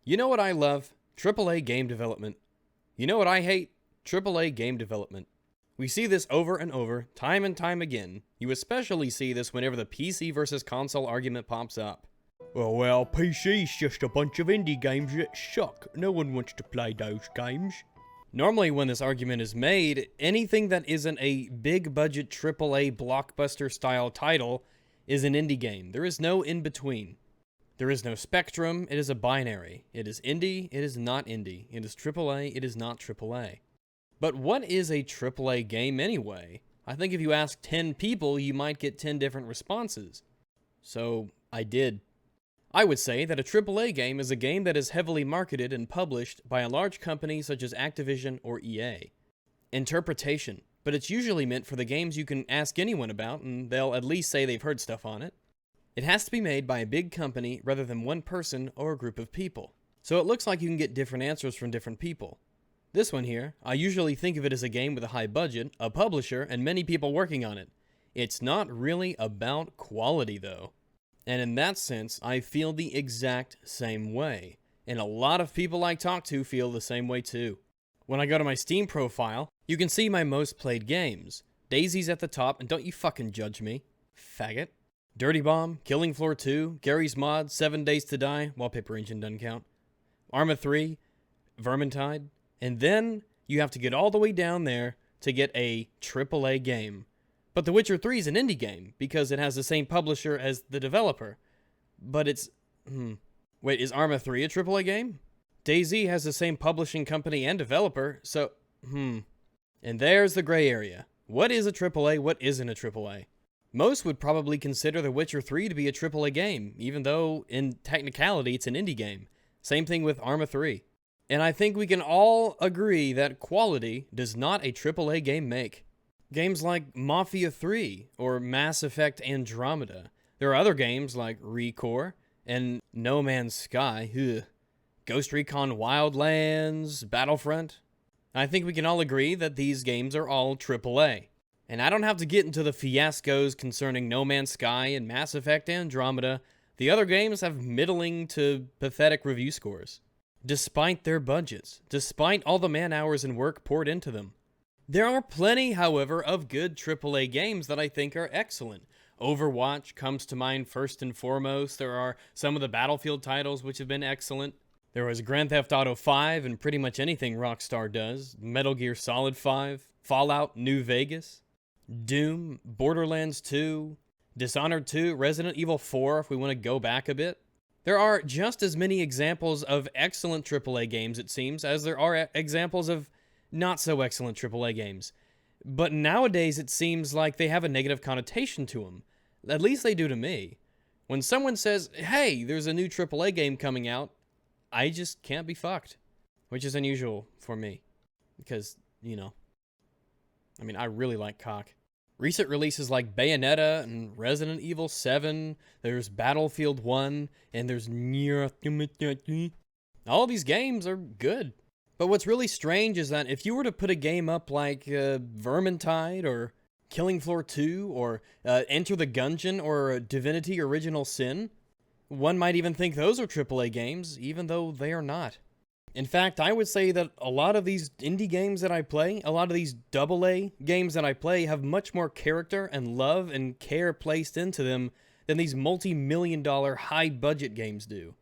You know what I love? AAA game development. You know what I hate? AAA game development. We see this over and over, time and time again. You especially see this whenever the PC versus console argument pops up. Well, PC's just a bunch of indie games that suck. No one wants to play those games. Normally when this argument is made, anything that isn't a big budget AAA blockbuster style title is an indie game. There is no in between. There is no spectrum, it is a binary. It is indie, it is not indie. It is AAA, it is not AAA. But what is a AAA game anyway? I think if you ask 10 people, you might get 10 different responses. So, I did. I would say that a AAA game is a game that is heavily marketed and published by a large company such as Activision or EA. Interpretation, but it's usually meant for the games you can ask anyone about and they'll at least say they've heard stuff on it. It has to be made by a big company rather than one person or a group of people. So it looks like you can get different answers from different people. This one here, I usually think of it as a game with a high budget, a publisher, and many people working on it. It's not really about quality though. And in that sense, I feel the exact same way. And a lot of people I talk to feel the same way too. When I go to my Steam profile, you can see my most played games. Daisy's at the top, and don't you fucking judge me, faggot. Dirty Bomb, Killing Floor 2, Gary's Mod, 7 Days to Die, Wallpaper Engine doesn't count, Arma 3, Vermintide, and then you have to get all the way down there to get a AAA game. But The Witcher 3 is an indie game, because it has the same publisher as the developer. But it's... Wait, is Arma 3 a AAA game? DayZ has the same publishing company and developer, so... And there's the gray area. What is a AAA, what isn't a AAA? Most would probably consider The Witcher 3 to be a AAA game, even though, in technicality, it's an indie game. Same thing with Arma 3. And I think we can all agree that quality does not a AAA game make. Games like Mafia 3 or Mass Effect Andromeda. There are other games like ReCore and No Man's Sky, Ghost Recon Wildlands, Battlefront. I think we can all agree that these games are all AAA. And I don't have to get into the fiascos concerning No Man's Sky and Mass Effect Andromeda. The other games have middling to pathetic review scores. Despite their budgets, despite all the man-hours and work poured into them. There are plenty, however, of good AAA games that I think are excellent. Overwatch comes to mind first and foremost. There are some of the Battlefield titles which have been excellent. There was Grand Theft Auto 5 and pretty much anything Rockstar does. Metal Gear Solid 5, Fallout New Vegas, Doom, Borderlands 2, Dishonored 2, Resident Evil 4 if we want to go back a bit. There are just as many examples of excellent AAA games, it seems, as there are examples of not so excellent AAA games. But nowadays it seems like they have a negative connotation to them. At least they do to me. When someone says, hey, there's a new AAA game coming out, I just can't be fucked. Which is unusual for me. Because, I really like cock. Recent releases like Bayonetta and Resident Evil 7, there's Battlefield 1, and there's Nier Automata. All these games are good. But what's really strange is that if you were to put a game up like Vermintide or Killing Floor 2 or Enter the Gungeon or Divinity Original Sin, one might even think those are AAA games, even though they are not. In fact, I would say that a lot of these indie games that I play, a lot of these AA games that I play have much more character and love and care placed into them than these multi-million-dollar high-budget games do.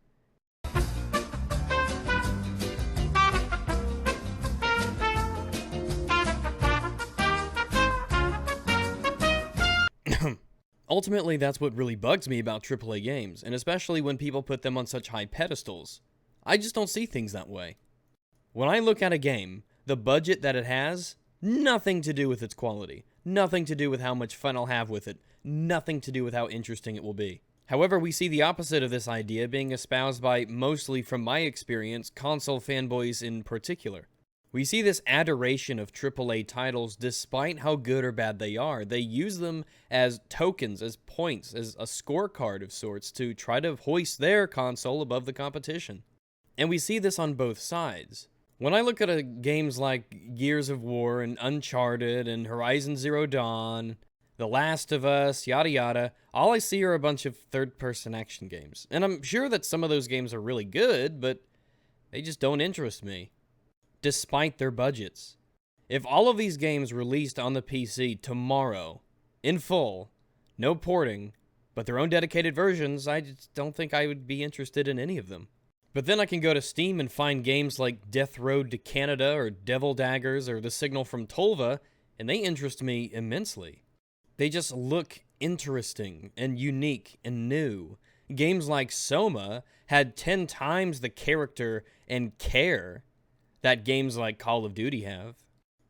Ultimately, that's what really bugs me about AAA games, and especially when people put them on such high pedestals. I just don't see things that way. When I look at a game, the budget that it has, nothing to do with its quality, nothing to do with how much fun I'll have with it, nothing to do with how interesting it will be. However, we see the opposite of this idea being espoused by, mostly from my experience, console fanboys in particular. We see this adoration of AAA titles despite how good or bad they are. They use them as tokens, as points, as a scorecard of sorts to try to hoist their console above the competition. And we see this on both sides. When I look at games like Gears of War and Uncharted and Horizon Zero Dawn, The Last of Us, yada yada, all I see are a bunch of third-person action games. And I'm sure that some of those games are really good, but They just don't interest me, despite their budgets. If all of these games released on the PC tomorrow, in full, no porting, but their own dedicated versions, I just don't think I would be interested in any of them. But then I can go to Steam and find games like Death Road to Canada or Devil Daggers or The Signal from Tolva, and they interest me immensely. They just look interesting and unique and new. Games like Soma had 10 times the character and care that games like Call of Duty have.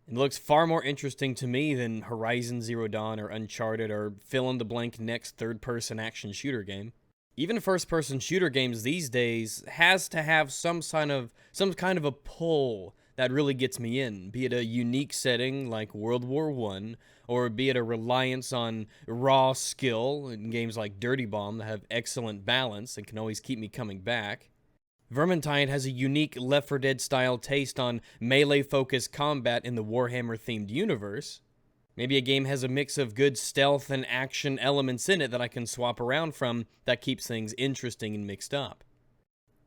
It looks far more interesting to me than Horizon Zero Dawn or Uncharted or fill-in-the-blank next third-person action shooter game. Even first-person shooter games these days has to have some kind of a pull that really gets me in, be it a unique setting like World War I, or be it a reliance on raw skill in games like Dirty Bomb that have excellent balance and can always keep me coming back. Vermintide has a unique Left 4 Dead style taste on melee-focused combat in the Warhammer-themed universe. Maybe a game has a mix of good stealth and action elements in it that I can swap around from that keeps things interesting and mixed up.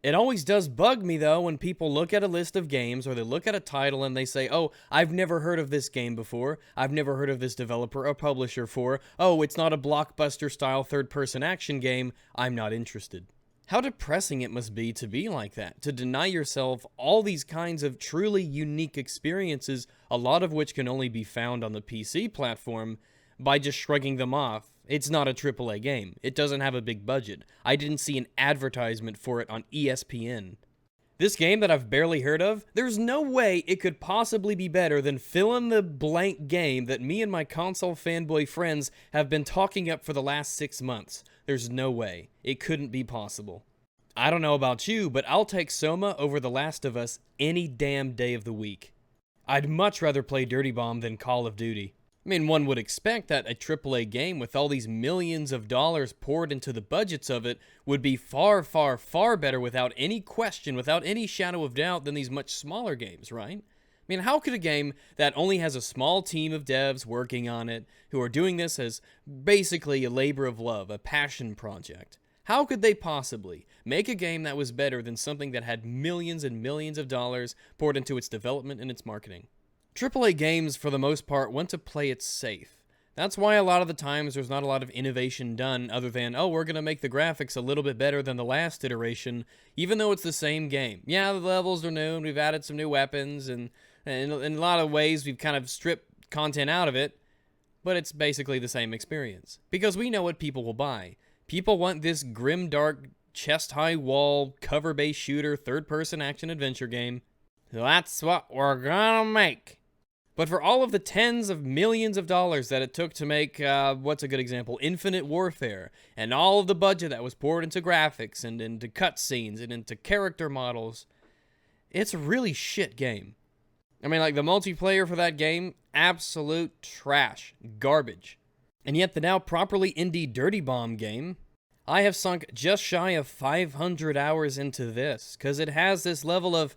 It always does bug me, though, when people look at a list of games or they look at a title and they say, oh, I've never heard of this game before, I've never heard of this developer or publisher for, oh, it's not a blockbuster-style third-person action game, I'm not interested. How depressing it must be to be like that, to deny yourself all these kinds of truly unique experiences, a lot of which can only be found on the PC platform, by just shrugging them off. It's not a AAA game. It doesn't have a big budget. I didn't see an advertisement for it on ESPN. This game that I've barely heard of, there's no way it could possibly be better than fill-in-the-blank game that me and my console fanboy friends have been talking up for the last 6 months. There's no way. It couldn't be possible. I don't know about you, but I'll take Soma over The Last of Us any damn day of the week. I'd much rather play Dirty Bomb than Call of Duty. I mean, one would expect that a AAA game with all these millions of dollars poured into the budgets of it would be far, far, far better without any question, without any shadow of doubt than these much smaller games, right? I mean, how could a game that only has a small team of devs working on it, who are doing this as basically a labor of love, a passion project, how could they possibly make a game that was better than something that had millions and millions of dollars poured into its development and its marketing? AAA games, for the most part, want to play it safe. That's why a lot of the times there's not a lot of innovation done other than, oh, we're going to make the graphics a little bit better than the last iteration, even though it's the same game. Yeah, the levels are new, and we've added some new weapons, and in a lot of ways we've kind of stripped content out of it, but it's basically the same experience. Because we know what people will buy. People want this grim-dark, chest-high wall, cover-based shooter, third-person action-adventure game. That's what we're gonna make. But for all of the tens of millions of dollars that it took to make, what's a good example, Infinite Warfare, and all of the budget that was poured into graphics, and into cutscenes, and into character models, it's a really shit game. I mean, like, the multiplayer for that game, absolute trash. Garbage. And yet the now properly indie Dirty Bomb game, I have sunk just shy of 500 hours into this, because it has this level of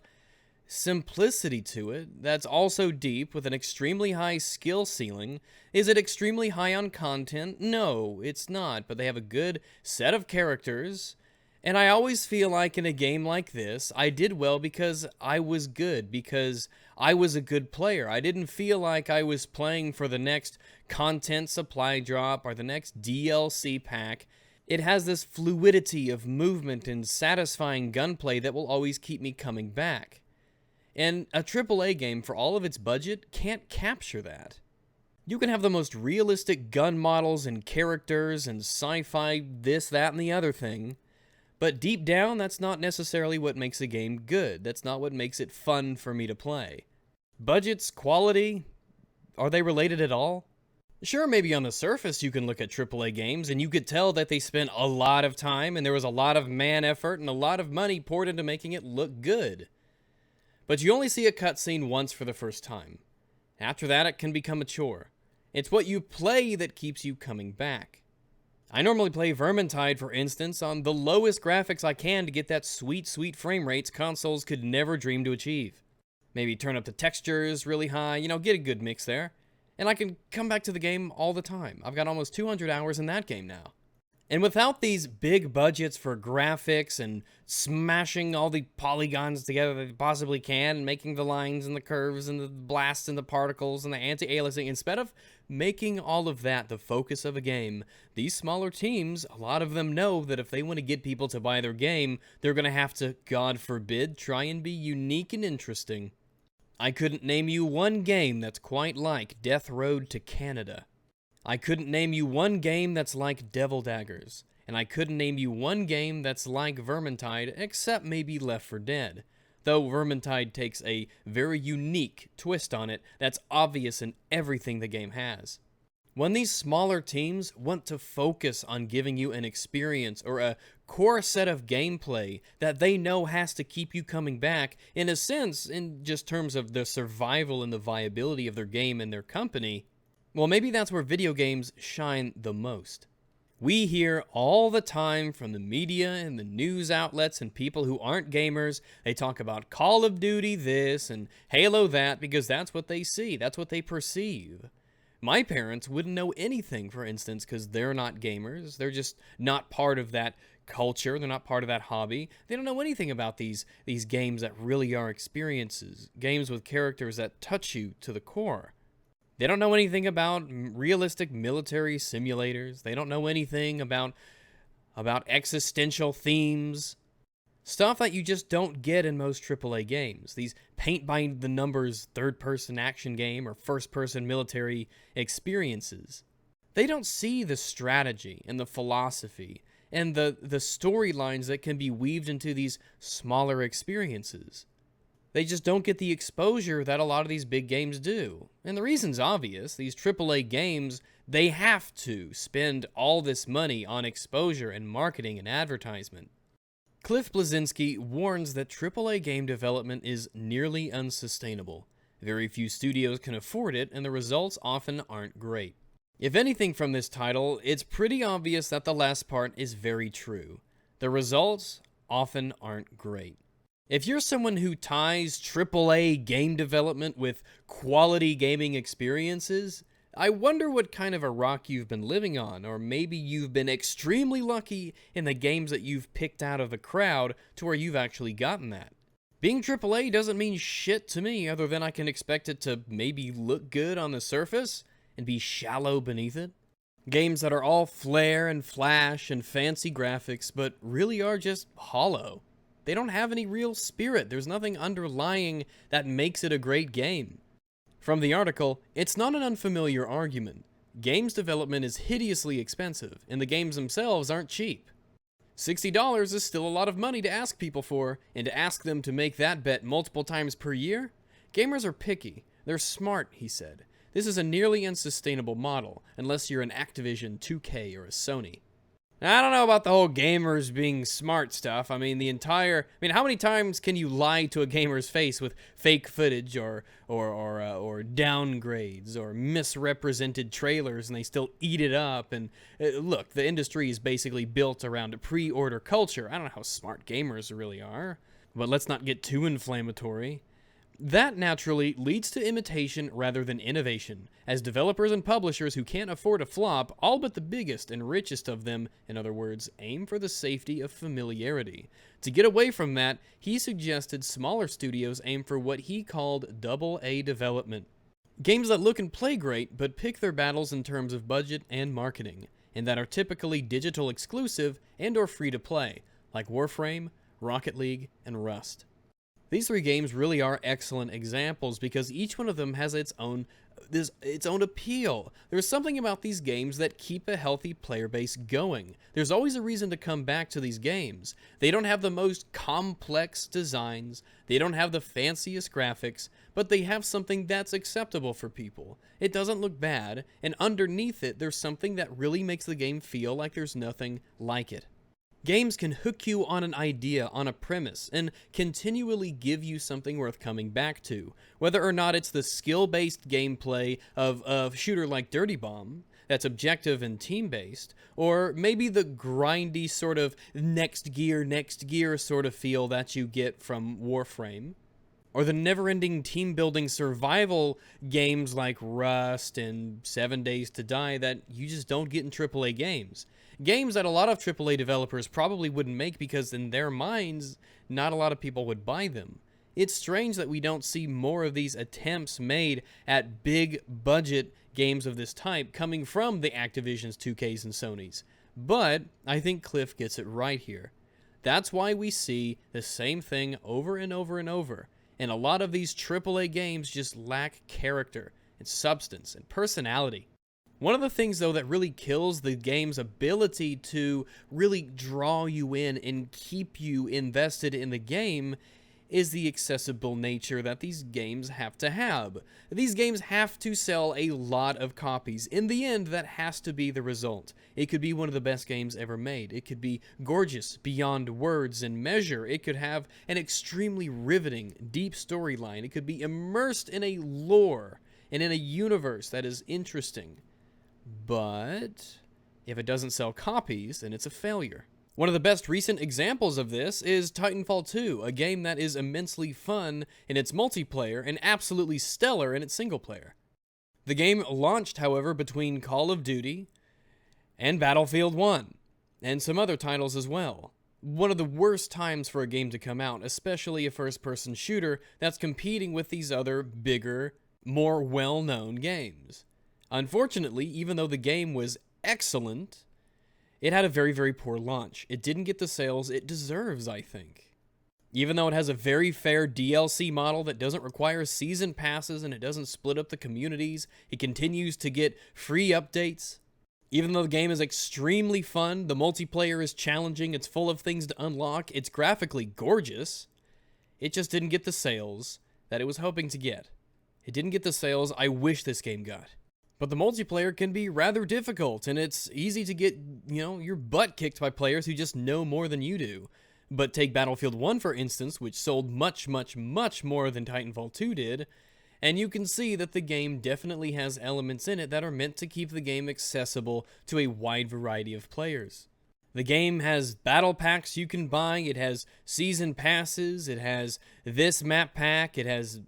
simplicity to it that's also deep with an extremely high skill ceiling. Is it extremely high on content? No, it's not, but they have a good set of characters, and I always feel like in a game like this, I did well because I was good, because I was a good player. I didn't feel like I was playing for the next content supply drop or the next DLC pack. It has this fluidity of movement and satisfying gunplay that will always keep me coming back. And a AAA game, for all of its budget, can't capture that. You can have the most realistic gun models and characters and sci-fi this, that, and the other thing, but deep down, that's not necessarily what makes a game good. That's not what makes it fun for me to play. Budgets, quality, are they related at all? Sure, maybe on the surface you can look at AAA games and you could tell that they spent a lot of time and there was a lot of man effort and a lot of money poured into making it look good. But you only see a cutscene once for the first time. After that, it can become a chore. It's what you play that keeps you coming back. I normally play Vermintide, for instance, on the lowest graphics I can to get that sweet, sweet frame rates consoles could never dream to achieve. Maybe turn up the textures really high, get a good mix there. And I can come back to the game all the time. I've got almost 200 hours in that game now. And without these big budgets for graphics and smashing all the polygons together that they possibly can, and making the lines and the curves and the blasts and the particles and the anti-aliasing, instead of making all of that the focus of a game, these smaller teams, a lot of them know that if they want to get people to buy their game, they're going to have to, God forbid, try and be unique and interesting. I couldn't name you one game that's quite like Death Road to Canada. I couldn't name you one game that's like Devil Daggers, and I couldn't name you one game that's like Vermintide, except maybe Left 4 Dead. Though Vermintide takes a very unique twist on it that's obvious in everything the game has. When these smaller teams want to focus on giving you an experience or a core set of gameplay that they know has to keep you coming back, in a sense, in just terms of the survival and the viability of their game and their company, well, maybe that's where video games shine the most. We hear all the time from the media and the news outlets and people who aren't gamers, they talk about Call of Duty this and Halo that because that's what they see, that's what they perceive. My parents wouldn't know anything, for instance, because they're not gamers. They're just not part of that culture. They're not part of that hobby. They don't know anything about these games that really are experiences, games with characters that touch you to the core. They don't know anything about realistic military simulators. They don't know anything about existential themes. Stuff that you just don't get in most AAA games. These paint-by-the-numbers third-person action game or first-person military experiences. They don't see the strategy and the philosophy and the storylines that can be weaved into these smaller experiences. They just don't get the exposure that a lot of these big games do. And the reason's obvious. These AAA games, they have to spend all this money on exposure and marketing and advertisement. Cliff Bleszinski warns that AAA game development is nearly unsustainable. Very few studios can afford it, and the results often aren't great. If anything from this title, it's pretty obvious that the last part is very true. The results often aren't great. If you're someone who ties AAA game development with quality gaming experiences, I wonder what kind of a rock you've been living on, or maybe you've been extremely lucky in the games that you've picked out of the crowd to where you've actually gotten that. Being AAA doesn't mean shit to me other than I can expect it to maybe look good on the surface and be shallow beneath it. Games that are all flare and flash and fancy graphics, but really are just hollow. They don't have any real spirit. There's nothing underlying that makes it a great game. From the article, it's not an unfamiliar argument. Games development is hideously expensive, and the games themselves aren't cheap. $60 is still a lot of money to ask people for, and to ask them to make that bet multiple times per year? Gamers are picky. They're smart, he said. This is a nearly unsustainable model, unless you're an Activision, 2K, or a Sony. Now, I don't know about the whole gamers being smart stuff. I mean, how many times can you lie to a gamer's face with fake footage or downgrades or misrepresented trailers and they still eat it up? And look, the industry is basically built around a pre-order culture. I don't know how smart gamers really are, but let's not get too inflammatory. That naturally leads to imitation rather than innovation, as developers and publishers who can't afford a flop, all but the biggest and richest of them, in other words, aim for the safety of familiarity. To get away from that, he suggested smaller studios aim for what he called AA development. Games that look and play great, but pick their battles in terms of budget and marketing, and that are typically digital exclusive and or free to play, like Warframe, Rocket League, and Rust. These three games really are excellent examples because each one of them has its own appeal. There's something about these games that keep a healthy player base going. There's always a reason to come back to these games. They don't have the most complex designs, they don't have the fanciest graphics, but they have something that's acceptable for people. It doesn't look bad, and underneath it, there's something that really makes the game feel like there's nothing like it. Games can hook you on an idea, on a premise, and continually give you something worth coming back to, whether or not it's the skill-based gameplay of a shooter like Dirty Bomb, that's objective and team-based, or maybe the grindy sort of next gear sort of feel that you get from Warframe, or the never-ending team-building survival games like Rust and 7 Days to Die that you just don't get in AAA games. Games that a lot of AAA developers probably wouldn't make because in their minds, not a lot of people would buy them. It's strange that we don't see more of these attempts made at big budget games of this type coming from the Activisions, 2Ks, and Sonys. But I think Cliff gets it right here. That's why we see the same thing over and over and over. And a lot of these AAA games just lack character and substance and personality. One of the things, though, that really kills the game's ability to really draw you in and keep you invested in the game is the accessible nature that these games have to have. These games have to sell a lot of copies. In the end, that has to be the result. It could be one of the best games ever made. It could be gorgeous beyond words and measure. It could have an extremely riveting, deep storyline. It could be immersed in a lore and in a universe that is interesting. But if it doesn't sell copies, then it's a failure. One of the best recent examples of this is Titanfall 2, a game that is immensely fun in its multiplayer and absolutely stellar in its single player. The game launched, however, between Call of Duty and Battlefield 1, and some other titles as well. One of the worst times for a game to come out, especially a first-person shooter that's competing with these other, bigger, more well-known games. Unfortunately, even though the game was excellent, it had a very, very poor launch. It didn't get the sales it deserves, I think. Even though it has a very fair DLC model that doesn't require season passes and it doesn't split up the communities, it continues to get free updates. Even though the game is extremely fun, the multiplayer is challenging, it's full of things to unlock, it's graphically gorgeous, it just didn't get the sales that it was hoping to get. It didn't get the sales I wish this game got. But the multiplayer can be rather difficult, and it's easy to get, your butt kicked by players who just know more than you do. But take Battlefield 1, for instance, which sold much, much, much more than Titanfall 2 did, and you can see that the game definitely has elements in it that are meant to keep the game accessible to a wide variety of players. The game has battle packs you can buy, it has season passes, it has this map pack, it has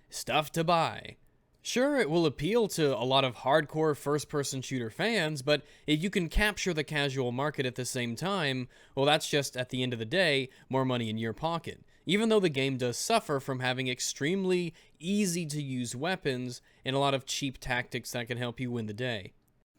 stuff to buy. Sure, it will appeal to a lot of hardcore first-person shooter fans, but if you can capture the casual market at the same time, well, that's just, at the end of the day, more money in your pocket. Even though the game does suffer from having extremely easy-to-use weapons and a lot of cheap tactics that can help you win the day.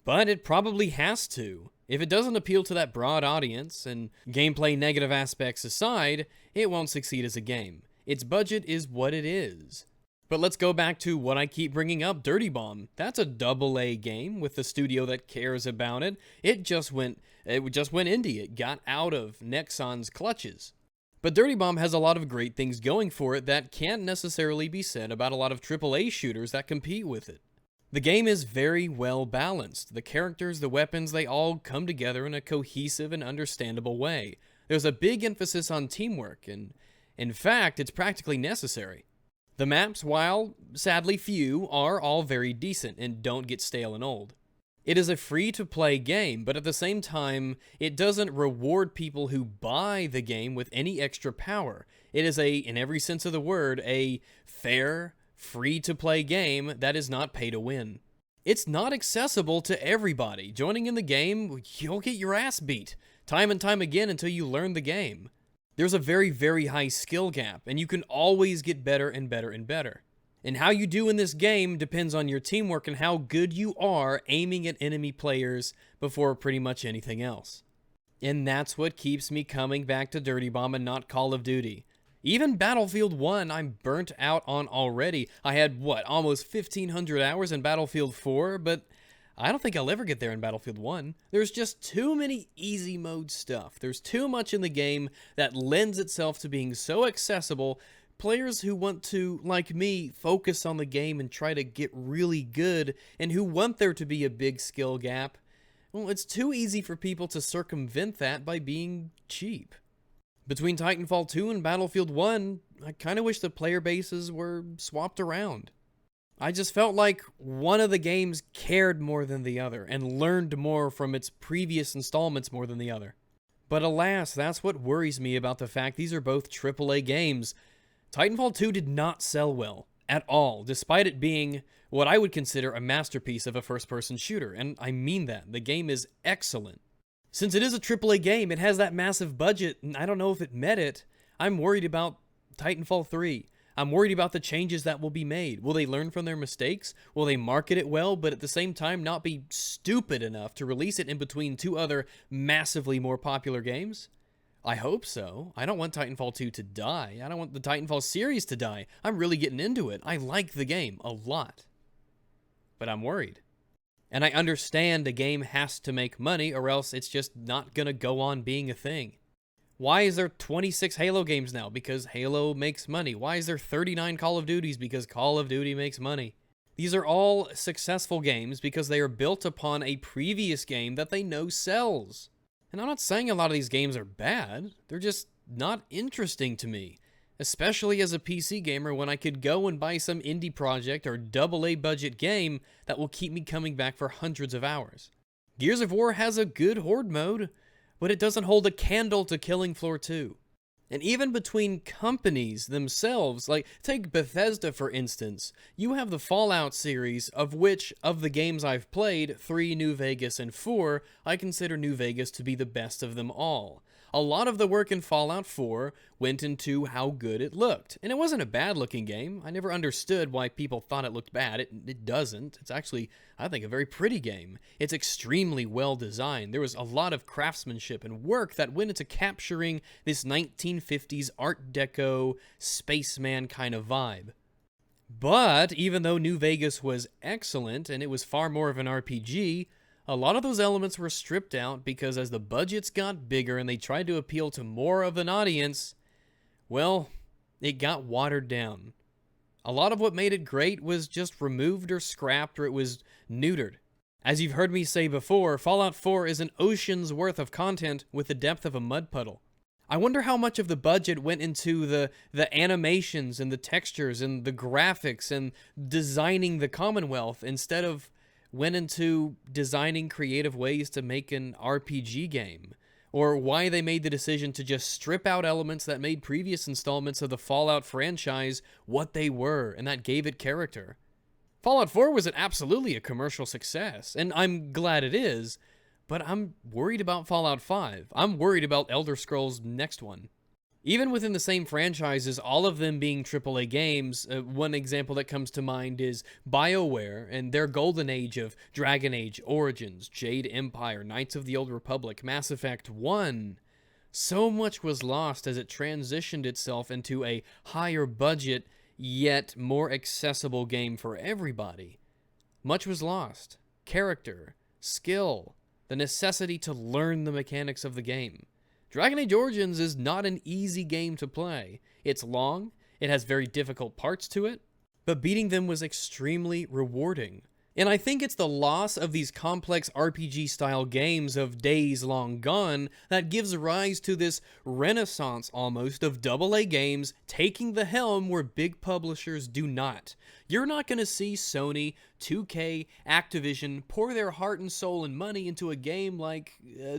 But it probably has to. If it doesn't appeal to that broad audience, and gameplay negative aspects aside, it won't succeed as a game. Its budget is what it is. But let's go back to what I keep bringing up, Dirty Bomb. That's a AA game with a studio that cares about it. It just went indie. It got out of Nexon's clutches. But Dirty Bomb has a lot of great things going for it that can't necessarily be said about a lot of AAA shooters that compete with it. The game is very well balanced. The characters, the weapons, they all come together in a cohesive and understandable way. There's a big emphasis on teamwork, and in fact, it's practically necessary. The maps, while sadly few, are all very decent and don't get stale and old. It is a free-to-play game, but at the same time, it doesn't reward people who buy the game with any extra power. It is in every sense of the word, a fair, free-to-play game that is not pay to win. It's not accessible to everybody. Joining in the game, you'll get your ass beat time and time again until you learn the game. There's a very, very high skill gap, and you can always get better and better and better. And how you do in this game depends on your teamwork and how good you are aiming at enemy players before pretty much anything else. And that's what keeps me coming back to Dirty Bomb and not Call of Duty. Even Battlefield 1, I'm burnt out on already. I had, almost 1,500 hours in Battlefield 4, but I don't think I'll ever get there in Battlefield 1. There's just too many easy mode stuff. There's too much in the game that lends itself to being so accessible. Players who want to, like me, focus on the game and try to get really good, and who want there to be a big skill gap, well, it's too easy for people to circumvent that by being cheap. Between Titanfall 2 and Battlefield 1, I kind of wish the player bases were swapped around. I just felt like one of the games cared more than the other and learned more from its previous installments more than the other. But alas, that's what worries me about the fact these are both AAA games. Titanfall 2 did not sell well at all, despite it being what I would consider a masterpiece of a first-person shooter, and I mean that. The game is excellent. Since it is a AAA game, it has that massive budget, and I don't know if it met it. I'm worried about Titanfall 3. I'm worried about the changes that will be made. Will they learn from their mistakes? Will they market it well, but at the same time not be stupid enough to release it in between two other massively more popular games? I hope so. I don't want Titanfall 2 to die. I don't want the Titanfall series to die. I'm really getting into it. I like the game a lot. But I'm worried. And I understand a game has to make money or else it's just not gonna go on being a thing. Why is there 26 Halo games now? Because Halo makes money. Why is there 39 Call of Duties? Because Call of Duty makes money. These are all successful games because they are built upon a previous game that they know sells. And I'm not saying a lot of these games are bad. They're just not interesting to me. Especially as a PC gamer when I could go and buy some indie project or AA budget game that will keep me coming back for hundreds of hours. Gears of War has a good horde mode, but it doesn't hold a candle to Killing Floor 2. And even between companies themselves, like take Bethesda for instance, you have the Fallout series, of which, of the games I've played, 3, New Vegas, and 4, I consider New Vegas to be the best of them all. A lot of the work in Fallout 4 went into how good it looked. And it wasn't a bad looking game. I never understood why people thought it looked bad. It doesn't. It's actually, I think, a very pretty game. It's extremely well designed. There was a lot of craftsmanship and work that went into capturing this 1950s Art Deco spaceman kind of vibe. But even though New Vegas was excellent and it was far more of an RPG, a lot of those elements were stripped out because as the budgets got bigger and they tried to appeal to more of an audience, well, it got watered down. A lot of what made it great was just removed or scrapped or it was neutered. As you've heard me say before, Fallout 4 is an ocean's worth of content with the depth of a mud puddle. I wonder how much of the budget went into the animations and the textures and the graphics and designing the Commonwealth instead of went into designing creative ways to make an RPG game, or why they made the decision to just strip out elements that made previous installments of the Fallout franchise what they were, and that gave it character. Fallout 4 was absolutely a commercial success, and I'm glad it is, but I'm worried about Fallout 5. I'm worried about Elder Scrolls' next one. Even within the same franchises, all of them being AAA games, one example that comes to mind is BioWare and their golden age of Dragon Age, Origins, Jade Empire, Knights of the Old Republic, Mass Effect 1. So much was lost as it transitioned itself into a higher budget, yet more accessible game for everybody. Much was lost. Character, skill, the necessity to learn the mechanics of the game. Dragon Age Origins is not an easy game to play. It's long, it has very difficult parts to it, but beating them was extremely rewarding. And I think it's the loss of these complex RPG-style games of days long gone that gives rise to this renaissance almost of AA games taking the helm where big publishers do not. You're not going to see Sony, 2K, Activision pour their heart and soul and money into a game like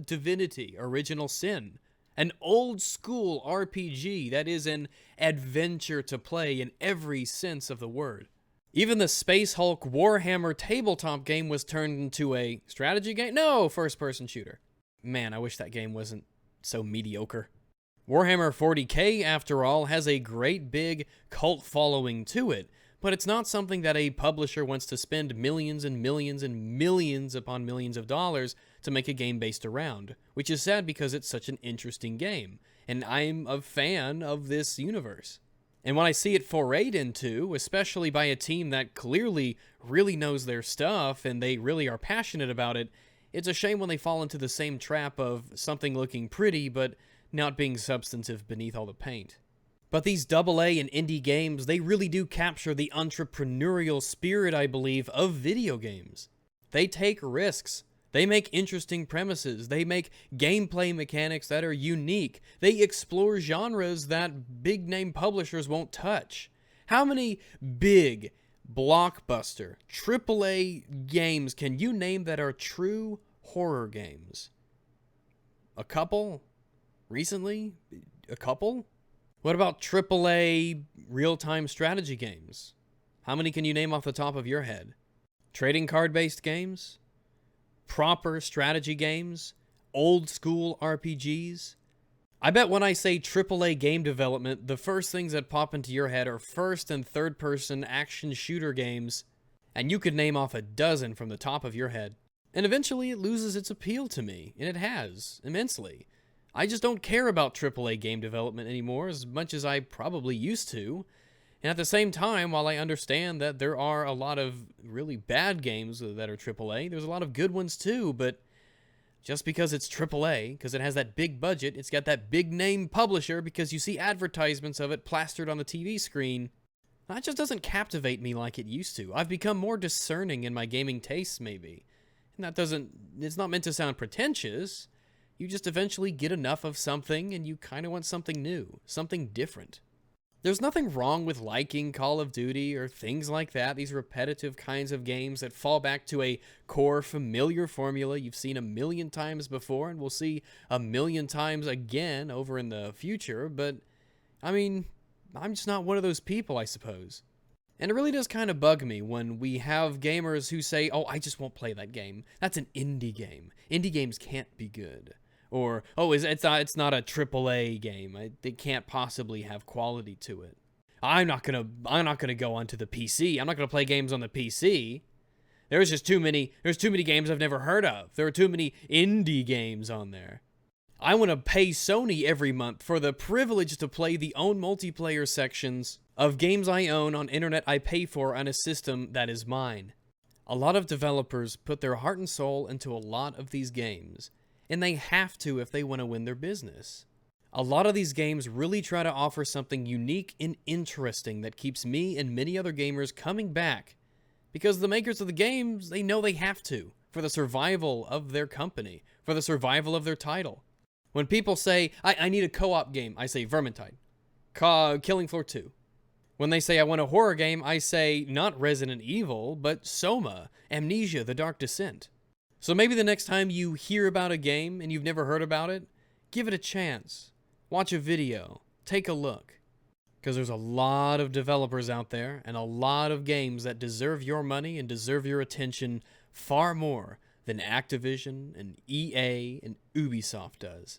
Divinity Original Sin. An old school RPG that is an adventure to play in every sense of the word. Even the Space Hulk Warhammer tabletop game was turned into a strategy game? No, first-person shooter. Man, I wish that game wasn't so mediocre. Warhammer 40k, after all, has a great big cult following to it, but it's not something that a publisher wants to spend millions and millions and millions upon millions of dollars to make a game based around, which is sad because it's such an interesting game, and I'm a fan of this universe. And when I see it forayed into, especially by a team that clearly really knows their stuff and they really are passionate about it, it's a shame when they fall into the same trap of something looking pretty but not being substantive beneath all the paint. But these AA and indie games, they really do capture the entrepreneurial spirit, I believe, of video games. They take risks. They make interesting premises. They make gameplay mechanics that are unique. They explore genres that big-name publishers won't touch. How many big, blockbuster, AAA games can you name that are true horror games? A couple? Recently? A couple? What about AAA real-time strategy games? How many can you name off the top of your head? Trading card-based games? Proper strategy games? Old school RPGs? I bet when I say AAA game development, the first things that pop into your head are first and third person action shooter games, and you could name off a dozen from the top of your head. And eventually it loses its appeal to me, and it has, immensely. I just don't care about AAA game development anymore as much as I probably used to. And at the same time, while I understand that there are a lot of really bad games that are AAA, there's a lot of good ones too, but just because it's AAA, because it has that big budget, it's got that big name publisher, because you see advertisements of it plastered on the TV screen, that just doesn't captivate me like it used to. I've become more discerning in my gaming tastes, maybe. And it's not meant to sound pretentious. You just eventually get enough of something and you kind of want something new, something different. There's nothing wrong with liking Call of Duty or things like that, these repetitive kinds of games that fall back to a core familiar formula you've seen a million times before and will see a million times again over in the future, but, I mean, I'm just not one of those people, I suppose. And it really does kind of bug me when we have gamers who say, oh, I just won't play that game. That's an indie game. Indie games can't be good. Or, oh, it's not a AAA game. It can't possibly have quality to it. I'm not gonna go onto the PC. I'm not gonna play games on the PC. There's too many games I've never heard of. There are too many indie games on there. I want to pay Sony every month for the privilege to play the own multiplayer sections of games I own on internet I pay for on a system that is mine. A lot of developers put their heart and soul into a lot of these games, and they have to if they want to win their business. A lot of these games really try to offer something unique and interesting that keeps me and many other gamers coming back, because the makers of the games, they know they have to, for the survival of their company, for the survival of their title. When people say, I need a co-op game, I say Vermintide, Killing Floor 2. When they say I want a horror game, I say not Resident Evil, but Soma, Amnesia, The Dark Descent. So maybe the next time you hear about a game and you've never heard about it, give it a chance. Watch a video. Take a look. Because there's a lot of developers out there and a lot of games that deserve your money and deserve your attention far more than Activision and EA and Ubisoft does.